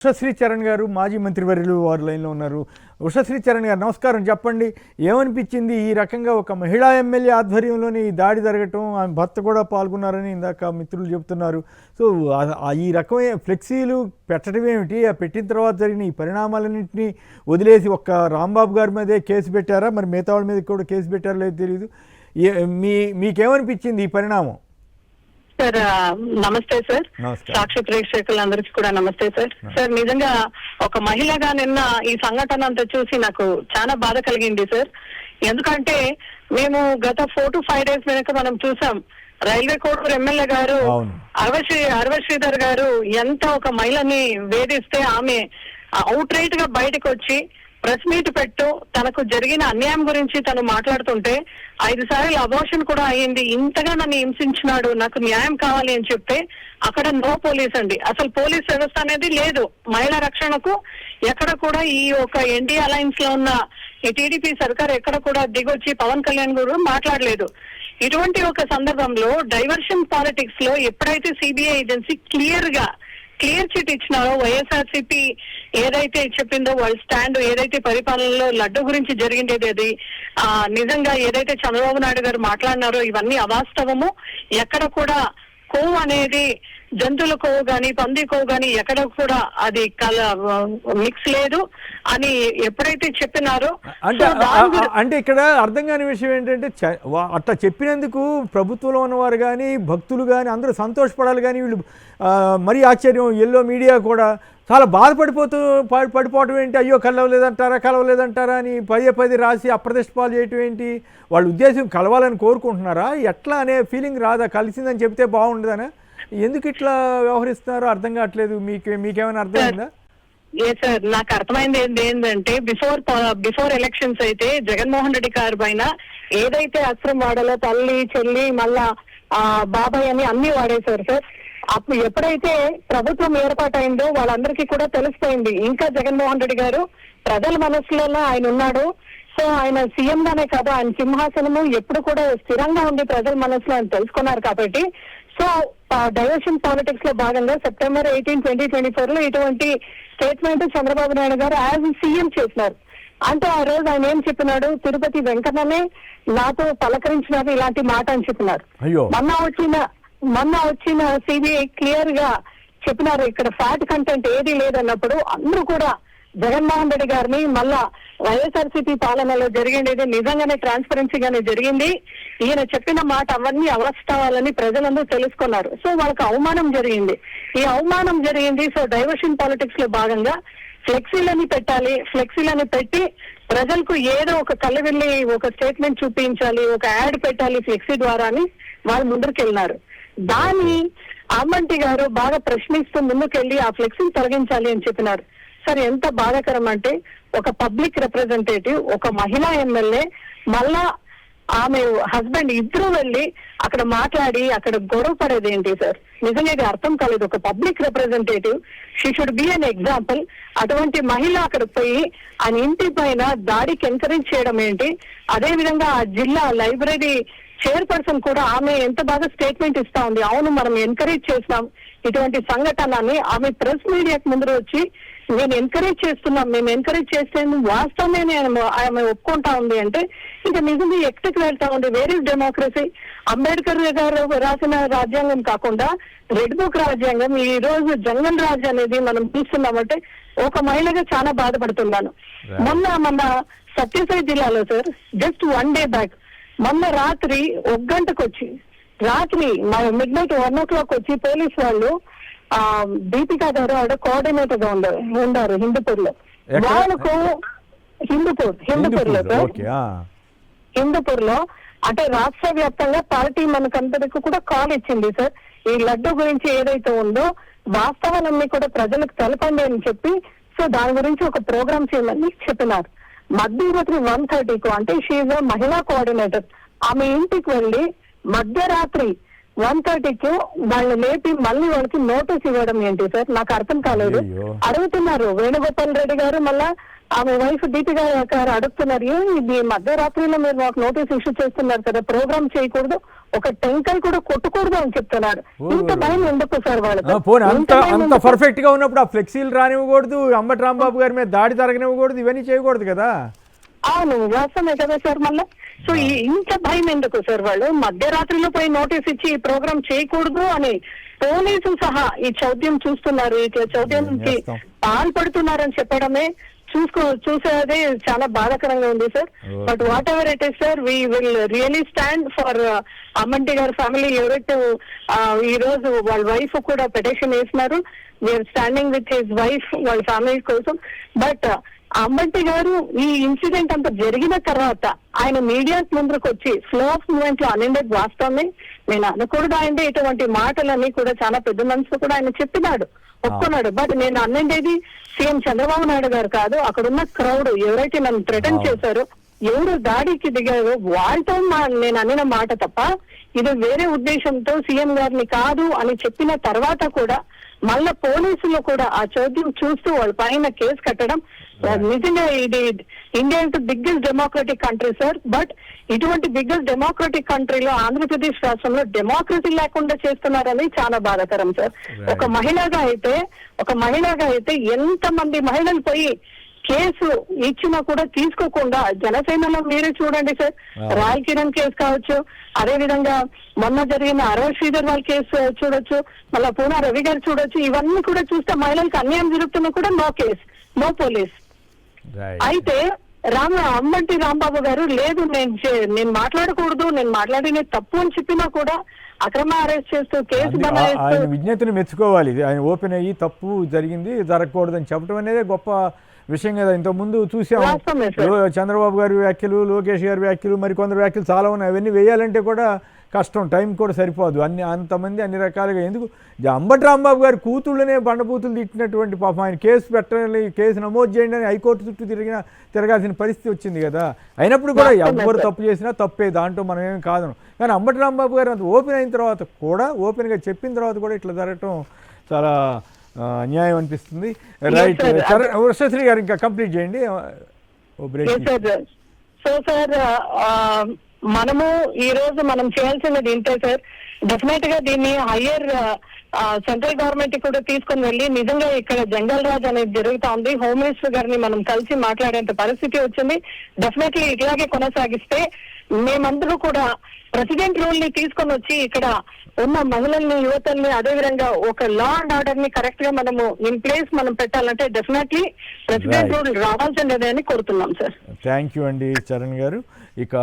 ఉషశ్రీ చరణ్ గారు మాజీ మంత్రివర్యులు వారు లైన్లో ఉన్నారు. ఉషశ్రీ చరణ్ గారు నమస్కారం. చెప్పండి, ఏమనిపించింది ఈ రకంగా ఒక మహిళా ఎమ్మెల్యే ఆధ్వర్యంలోని ఈ దాడి జరగటం, ఆమె భర్త కూడా పాల్గొన్నారని ఇందాక మిత్రులు చెప్తున్నారు. సో ఈ రకమైన ఫ్లెక్సీలు పెట్టడం ఏమిటి, ఆ పెట్టిన తర్వాత జరిగిన ఈ పరిణామాలన్నింటినీ వదిలేసి ఒక్క రాంబాబు గారి మీదే కేసు పెట్టారా, మరి మిగతా వాళ్ళ మీద కూడా కేసు పెట్టారో లేదో తెలియదు. మీకేమనిపించింది ఈ పరిణామం? సార్ నమస్తే సార్. సాక్షి ప్రేక్షకులందరికీ కూడా నమస్తే సార్. సార్ నిజంగా ఒక మహిళగా నిన్న ఈ సంఘటన అంతా చూసి నాకు చాలా బాధ కలిగింది సార్. ఎందుకంటే మేము గత 4 to 5 days వెనక మనం చూసాం రైల్వే కోడూరు ఎమ్మెల్యే గారు అరవశ్రీధర్ గారు ఎంత ఒక మహిళని వేధిస్తే ఆమె అవుట్ రైట్ గా బయటకు వచ్చి ప్రెస్ మీట్ పెట్టు తనకు జరిగిన అన్యాయం గురించి తను మాట్లాడుతుంటే 5 సార్లు అబోర్షన్ కూడా అయ్యింది, ఇంతగా నన్ను హింసించినాడు, నాకు న్యాయం కావాలి అని చెప్తే అక్కడ నో పోలీస్ అండి. అసలు పోలీస్ వ్యవస్థ అనేది లేదు మహిళా రక్షణకు. ఎక్కడ కూడా ఈ ఒక ఎన్డీఏ అలయన్స్ లో ఉన్న ఈ టీడీపీ సర్కార్ ఎక్కడ కూడా దిగొచ్చి పవన్ కళ్యాణ్ గారు మాట్లాడలేదు. ఇటువంటి ఒక సందర్భంలో డైవర్షన్ పాలిటిక్స్ లో ఎప్పుడైతే సిబిఐ ఏజెన్సీ క్లియర్ చిట్ ఇచ్చినారో, వైఎస్ఆర్సీపీ ఏదైతే చెప్పిందో వాళ్ళ స్టాండ్ ఏదైతే పరిపాలనలో లడ్డు గురించి జరిగిండేది అది నిజంగా ఏదైతే చంద్రబాబు నాయుడు గారు మాట్లాడినారో ఇవన్నీ అవాస్తవము. ఎక్కడ కూడా కొవ్వు అనేది జంతువుల కొవ్వు గాని పంది కొవ్వు గాని ఎక్కడ కూడా అది మిక్స్ లేదు అని ఎప్పుడైతే చెప్పినారో, అంటే ఇక్కడ అర్థం కాని విషయం ఏంటంటే అట్లా చెప్పినందుకు ప్రభుత్వంలో ఉన్నవారు కానీ భక్తులు కానీ అందరూ సంతోషపడాలి, కానీ వీళ్ళు మరీ ఆశ్చర్యం ఎల్లో మీడియా కూడా చాలా పడిపోవటం ఏంటి, అయ్యో కలవలేదంటారా అని పదే రాసి అప్రదిష్ట పాలు చేయటం ఏంటి? వాళ్ళ ఉద్దేశం కలవాలని కోరుకుంటున్నారా, ఎట్లా అనే ఫీలింగ్ రాదా? కలిసిందని చెప్తే బాగుండదనా? ఎందుకు ఇట్లా వ్యవహరిస్తున్నారో అర్థం కావట్లేదు. మీకేమైనా అర్థమైందా? సార్ నాకు అర్థమైంది ఏంటంటే బిఫోర్ ఎలక్షన్స్ అయితే జగన్మోహన్ రెడ్డి గారి పైన ఏదైతే అస్త్రం వాడాలో తల్లి చెల్లి మళ్ళా బాబాయ్ అని అన్ని వాడేశారు సార్. అప్పుడు ఎప్పుడైతే ప్రభుత్వం ఏర్పాటైందో వాళ్ళందరికీ కూడా తెలిసిపోయింది ఇంకా జగన్మోహన్ రెడ్డి గారు ప్రజల మనసులలో ఆయన ఉన్నాడు. సో ఆయన సీఎం గానే కాదు, ఆయన సింహాసనము ఎప్పుడు కూడా స్థిరంగా ఉంది ప్రజల మనసులో అని తెలుసుకున్నారు. కాబట్టి సో డైవర్షన్ పాలిటిక్స్ లో భాగంగా September 18, 2024 లో ఇటువంటి స్టేట్మెంట్ చంద్రబాబు నాయుడు గారు యాజ్ సీఎం చేసినారు. అంటే ఆ రోజు ఆయన ఏం చెప్పినాడు, తిరుపతి వెంకన్ననే నాతో పలకరించినారు ఇలాంటి మాట అని చెప్పినారు. మొన్న వచ్చిన సిబిఐ క్లియర్ గా చెప్పినారు ఇక్కడ ఫ్యాట్ కంటెంట్ ఏది లేదన్నప్పుడు అందరూ కూడా జగన్మోహన్ రెడ్డి గారిని మళ్ళా వైఎస్ఆర్సీపీ పాలనలో జరిగింది నిజంగానే ట్రాన్స్పరెన్సీగానే జరిగింది, ఈయన చెప్పిన మాట అవన్నీ అవస్థావాలని ప్రజలందరూ తెలుసుకున్నారు. సో వాళ్ళకి అవమానం జరిగింది. సో డైవర్షన్ పాలిటిక్స్ లో భాగంగా ఫ్లెక్సీలని పెట్టి ప్రజలకు ఏదో ఒక కళ్ళవెళ్ళి ఒక స్టేట్మెంట్ చూపించాలి, ఒక యాడ్ పెట్టాలి ఫ్లెక్సీ ద్వారా అని వాళ్ళు ముందుకెళ్ళినారు. దాన్ని అమ్మంటి గారు బాగా ప్రశ్నిస్తూ ముందుకెళ్లి ఆ ఫ్లెక్సీని తొలగించాలి అని చెప్పినారు. సరే ఎంత బాధాకరం అంటే ఒక పబ్లిక్ రిప్రజెంటేటివ్, ఒక మహిళా ఎమ్మెల్యే మళ్ళా ఆమె హస్బెండ్ ఇద్దరు వెళ్ళి అక్కడ మాట్లాడి అక్కడ గొడవ పడేది ఏంటి సార్? నిజంగా ఇది అర్థం కాలేదు. ఒక public representative she should be an example. అటువంటి మహిళ అక్కడ పోయి ఆయన ఇంటి పైన దాడికి ఎంకరేజ్ చేయడం ఏంటి? అదే విధంగా ఆ జిల్లా లైబ్రరీ చైర్పర్సన్ కూడా ఆమె ఎంత బాగా స్టేట్మెంట్ ఇస్తా ఉంది, అవును మనం ఎంకరేజ్ చేసినాం ఇటువంటి సంఘటనని. ఆమె ప్రెస్ మీడియాకి ముందు వచ్చి మేము ఎంకరేజ్ చేస్తే వాస్తవమే ఆమె ఒప్పుకుంటా ఉంది అంటే ఇంకా నిజంగా ఎక్కడికి వెళ్తా ఉంది? Where is democracy? అంబేద్కర్ గారు రాసిన రాజ్యాంగం కాకుండా రెడ్ బుక్ రాజ్యాంగం, ఈ రోజు జంగల్ రాజ్ అనేది మనం చూస్తున్నామంటే ఒక మహిళగా చాలా బాధపడుతున్నాను. మొన్న సత్యసాయి జిల్లాలో సార్ జస్ట్ 1 day బ్యాక్ మొన్న రాత్రి 1 గంటకు వచ్చి మిడ్ నైట్ 1 o'clock వచ్చి పోలీస్ వాళ్ళు దీపికా గారు ఆవిడ కోఆర్డినేటర్ గా ఉన్నారు హిందూపూర్ లో. వాళ్ళకు హిందూపూర్ లో అంటే రాష్ట్ర వ్యాప్తంగా పార్టీ మనకందరికి కూడా కాల్ ఇచ్చింది సార్. ఈ లడ్డు గురించి ఏదైతే ఉందో వాస్తవాలన్నీ కూడా ప్రజలకు తెలపండి అని చెప్పి సో దాని గురించి ఒక ప్రోగ్రామ్ చేయమని చెప్పినారు. మధ్యరాత్రి 1:30కు అంటే షీఈ్ మహిళా కోఆర్డినేటర్ ఆమె ఇంటికి వెళ్ళి మధ్యరాత్రి 1:30కు వాళ్ళు లేపి మళ్ళీ వాళ్ళకి నోటీస్ ఇవ్వడం ఏంటి సార్? నాకు అర్థం కాలేదు. అడుగుతున్నారు వేణుగోపాల్ రెడ్డి గారు మళ్ళా ఆమె వైఫ్ దీపికా గారు అడుగుతున్నారు, ఇది మధ్యరాత్రిలో మీరు మాకు నోటీస్ ఇష్యూ చేస్తున్నారు కదా, ప్రోగ్రామ్ చేయకూడదు, ఒక టెంకాయ కూడా కొట్టకూడదు అని చెప్తున్నారు. ఇంత భయం ఎందుకు సార్ వాళ్ళకి? పోనీ అంత పర్ఫెక్ట్ గా ఉన్నప్పుడు ఆ ఫ్లెక్సీలు రానివ్వకూడదు, అంబటి రాంబాబు గారి మీద దాడి జరగనివ్వకూడదు, ఇవన్నీ చేయకూడదు కదా. అవును, వాస్తవమే కదా సార్. మళ్ళీ సో ఇంత భయం ఎందుకు సార్? వాళ్ళు మధ్యరాత్రిలో పోయి నోటీస్ ఇచ్చి ఈ ప్రోగ్రామ్ చేయకూడదు అని పోలీసులు సహా ఈ చౌద్యం చూస్తున్నారు, ఈ చౌద్యంకి పాల్పడుతున్నారని చెప్పడమే చూసేది చాలా బాధాకరంగా ఉంది sir. But whatever it is sir, we will really stand for అమ్మంటి గారి ఫ్యామిలీ. ఎవరైతే ఈ రోజు వాళ్ళ వైఫ్ కూడా పిటిషన్ వేసినారు, we are standing with his wife, వాళ్ళ ఫ్యామిలీ కోసం. బట్ అమ్మంటి గారు ఈ ఇన్సిడెంట్ అంతా జరిగిన తర్వాత ఆయన మీడియా ముందుకు వచ్చి ఫ్లో ఆఫ్ మూవ్మెంట్ లో అనిండేది వాస్తవమే. నేను అనకూడదు అంటే ఇటువంటి మాటలన్నీ కూడా చాలా పెద్ద మనసులో కూడా ఆయన చెప్పినాడు, ఒప్పుకున్నాడు. బట్ నేను అన్నిండేది సీఎం చంద్రబాబు నాయుడు గారు కాదు, అక్కడున్న క్రౌడ్ ఎవరైతే నన్ను థ్రెటన్ చేశారో, ఎవరు దాడికి దిగారో వాళ్ళతో నేను అనిన మాట తప్ప ఇది వేరే ఉద్దేశంతో సీఎం గారిని కాదు అని చెప్పిన తర్వాత కూడా మళ్ళా పోలీసులు కూడా ఆ చోద్యం చూస్తూ వాళ్ళ పైన కేసు కట్టడం నిజంగా ఇది India is the biggest democratic country sir. But ఇటువంటి బిగ్గెస్ట్ డెమోక్రటిక్ కంట్రీలో ఆంధ్రప్రదేశ్ రాష్ట్రంలో డెమోక్రసీ లేకుండా చేస్తున్నారని చాలా బాధాకరం సార్. ఒక మహిళగా అయితే ఎంత మంది మహిళలు పోయి కేసు ఇచ్చినా కూడా తీసుకోకుండా, జనసేనలో మీరే చూడండి సార్, రాయల్ కిరణ్ కేసు కావచ్చు, అదే విధంగా మొన్న జరిగిన అరవ శ్రీధర్ వాళ్ళ కేసు చూడొచ్చు, మళ్ళా పూనా రవి గారు చూడొచ్చు. ఇవన్నీ కూడా చూస్తే మహిళలకు అన్యాయం జరుగుతున్నా కూడా నో కేసు, నో పోలీస్. అయితే అమ్మంటి రాంబాబు గారు లేదు నేను మాట్లాడకూడదు, నేను మాట్లాడిన తప్పు అని చెప్పినా కూడా అక్రమ అరెస్ట్ చేస్తూ కేసు ఆయన విజ్ఞతను మెచ్చుకోవాలి. ఆయన ఓపెన్ అయ్యి తప్పు జరిగింది, జరగకూడదని చెప్పడం అనేది గొప్ప విషయం కదా. ఇంతకుముందు చూసాం చంద్రబాబు గారి వ్యాఖ్యలు, లోకేష్ గారి వ్యాఖ్యలు, మరి కొందరు వ్యాఖ్యలు చాలా ఉన్నాయి. అవన్నీ వేయాలంటే కూడా కష్టం, టైం కూడా సరిపోదు. అంతమంది అన్ని రకాలుగా ఎందుకు అంబటి రాంబాబు గారి కూతుళ్ళనే బండబూతులు తిట్టినటువంటి పాపం ఆయన కేసు పెట్టాలి, కేసు నమోదు చేయండి అని హైకోర్టు చుట్టూ తిరగాల్సిన పరిస్థితి వచ్చింది కదా. అయినప్పుడు కూడా ఎవరు తప్పు చేసినా తప్పే, దాంట్లో మనం ఏమి కాదను. కానీ అంబటి రాంబాబు గారు అంత ఓపెన్ అయిన తర్వాత కూడా, ఓపెన్గా చెప్పిన తర్వాత కూడా ఇట్లా జరగటం చాలా అన్యాయం అనిపిస్తుంది. రైట్, ఉషశ్రీ గారు ఇంకా కంప్లీట్ చేయండి. సో సార్, మనము ఈ రోజు మనం చేయాల్సినది ఏంటో సార్, డెఫినెట్ గా దీన్ని హయ్యర్ సెంట్రల్ గవర్నమెంట్ కూడా తీసుకుని వెళ్ళి, నిజంగా ఇక్కడ జంగల్ రాజ్ అనేది జరుగుతా ఉంది, హోమ్ మినిస్టర్ గారిని మనం కలిసి మాట్లాడేంత పరిస్థితి వచ్చింది. డెఫినెట్లీ ఇట్లాగే కొనసాగిస్తే మేమందరూ కూడా ప్రెసిడెంట్ రూల్ ని తీసుకొని వచ్చి ఇక్కడ ఉన్న మహిళల్ని, యువతల్ని, అదే విధంగా ఒక లా అండ్ ఆర్డర్ ని కరెక్ట్ గా మనము ఇన్ ప్లేస్ మనం పెట్టాలంటే డెఫినెట్లీ ప్రెసిడెంట్ రూల్ రావాల్సిందే అని కోరుతున్నాం సార్. థ్యాంక్ యూ అండి చరణ్ గారు. ఇక